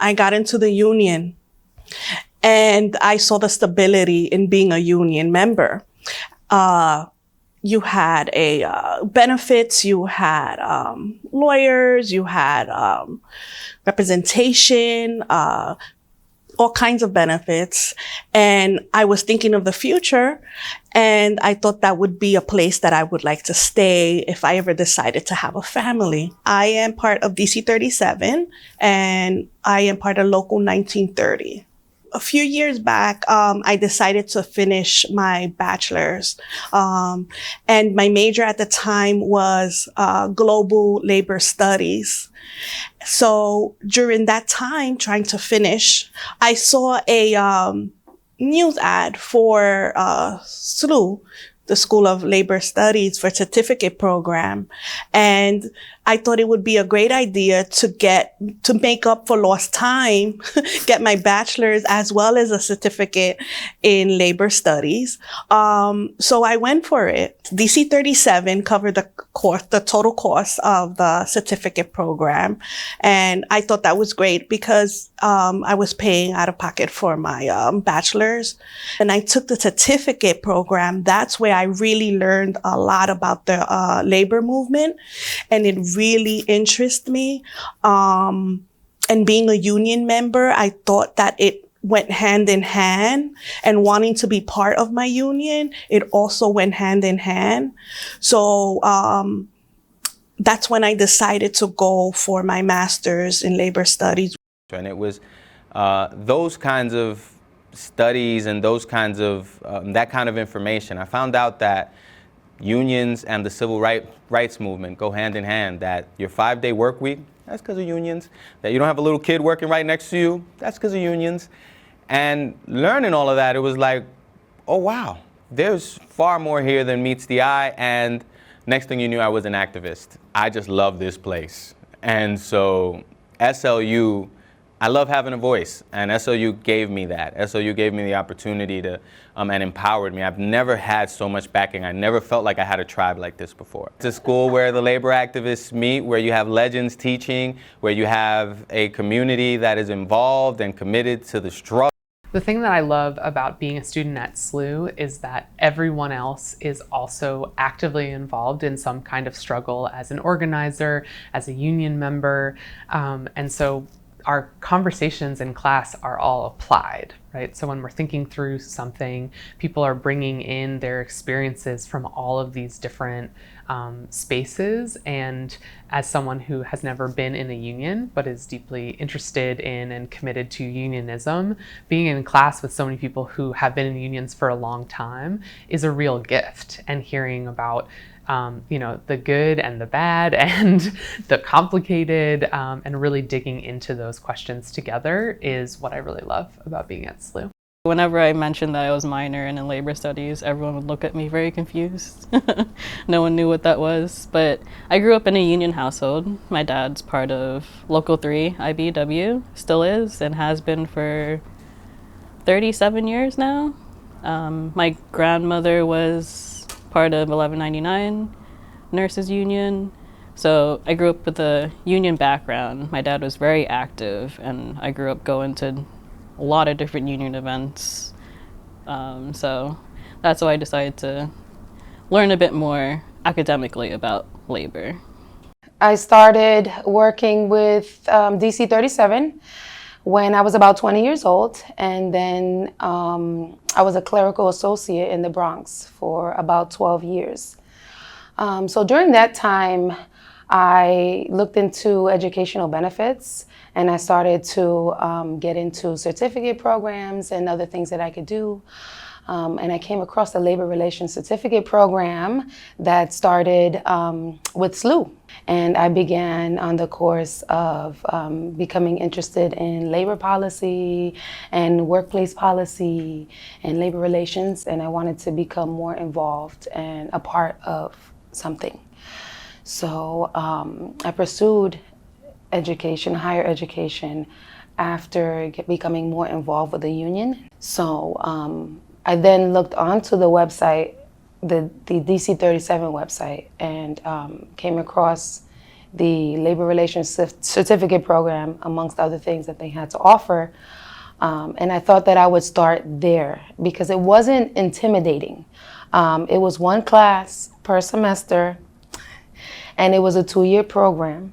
I got into the union and I saw the stability in being a union member. You had benefits, you had lawyers, you had representation, all kinds of benefits. And I was thinking of the future, and I thought that would be a place that I would like to stay if I ever decided to have a family. I am part of DC 37, and I am part of Local 1930. A few years back, I decided to finish my bachelor's. And my major at the time was global labor studies. So during that time, trying to finish, I saw a news ad for SLU, the School of Labor Studies, for certificate program. And I thought it would be a great idea to make up for lost time, get my bachelor's as well as a certificate in labor studies. So I went for it. DC 37 covered the total cost of the certificate program. And I thought that was great because I was paying out of pocket for my bachelor's. And I took the certificate program. That's where I really learned a lot about the labor movement. And it really interested me. And being a union member, I thought that it went hand in hand, and wanting to be part of my union, it also went hand in hand. So that's when I decided to go for my master's in labor studies. And it was those kinds of studies and those kinds of that kind of information. I found out that unions and the civil rights movement go hand in hand, that your 5-day work week, that's because of unions. That you don't have a little kid working right next to you, that's because of unions. And learning all of that, it was like, oh wow, there's far more here than meets the eye. And next thing you knew, I was an activist. I just love this place. And so SLU, I love having a voice, and SLU gave me that. SLU gave me the opportunity to, and empowered me. I've never had so much backing. I never felt like I had a tribe like this before. It's a school where the labor activists meet, where you have legends teaching, where you have a community that is involved and committed to the struggle. The thing that I love about being a student at SLU is that everyone else is also actively involved in some kind of struggle as an organizer, as a union member, and so our conversations in class are all applied, right? So when we're thinking through something, people are bringing in their experiences from all of these different spaces. And as someone who has never been in a union, but is deeply interested in and committed to unionism, being in class with so many people who have been in unions for a long time is a real gift. And hearing about the good and the bad and the complicated, and really digging into those questions together is what I really love about being at SLU. Whenever I mentioned that I was minoring in labor studies, everyone would look at me very confused. No one knew what that was, but I grew up in a union household. My dad's part of Local 3 IBW, still is, and has been for 37 years now. My grandmother was part of 1199 Nurses Union. So I grew up with a union background. My dad was very active, and I grew up going to a lot of different union events. So that's why I decided to learn a bit more academically about labor. I started working with DC 37 when I was about 20 years old, and then I was a clerical associate in the Bronx for about 12 years. So during that time, I looked into educational benefits, and I started to get into certificate programs and other things that I could do. And I came across the Labor Relations Certificate Program that started with SLU. And I began on the course of becoming interested in labor policy and workplace policy and labor relations, and I wanted to become more involved and a part of something. So I pursued education, higher education, after becoming more involved with the union. So I then looked onto the website, the DC 37 website, and came across the labor relations certificate program, amongst other things that they had to offer. And I thought that I would start there because it wasn't intimidating. It was one class per semester, and it was a 2-year program.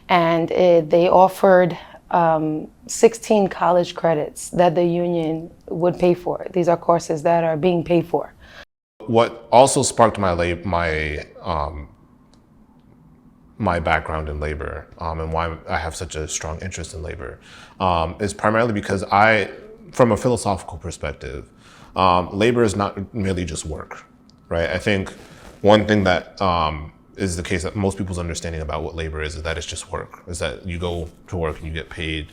And they offered 16 college credits that the union would pay for. These are courses that are being paid for. What also sparked my background in labor and why I have such a strong interest in labor is primarily because from a philosophical perspective, labor is not merely just work, right? I think one thing that is the case that most people's understanding about what labor is that it's just work, is that you go to work and you get paid,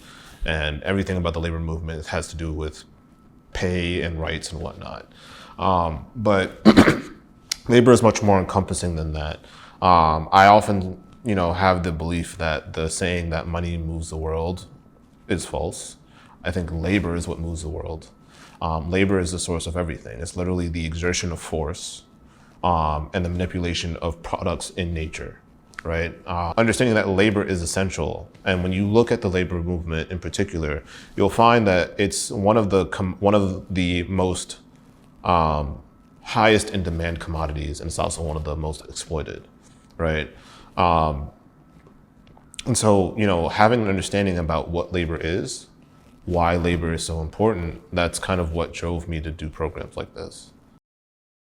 and everything about the labor movement has to do with pay and rights and whatnot. But labor is much more encompassing than that. I often, have the belief that the saying that money moves the world is false. I think labor is what moves the world. Labor is the source of everything. It's literally the exertion of force and the manipulation of products in nature, right? Understanding that labor is essential, and when you look at the labor movement in particular, you'll find that it's one of the most highest in demand commodities, and it's also one of the most exploited, right? And so, having an understanding about what labor is, why labor is so important, that's kind of what drove me to do programs like this.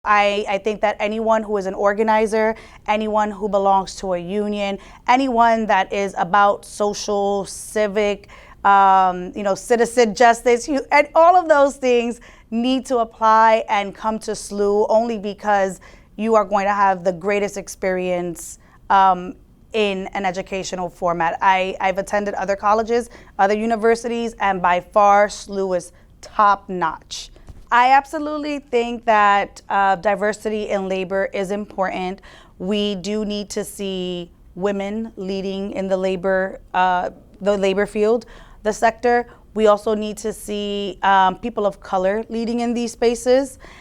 I think that anyone who is an organizer, anyone who belongs to a union, anyone that is about social, civic, citizen justice, and all of those things need to apply and come to SLU only because you are going to have the greatest experience in an educational format. I've attended other colleges, other universities, and by far SLU is top notch. I absolutely think that diversity in labor is important. We do need to see women leading in the labor field, the sector. We also need to see people of color leading in these spaces.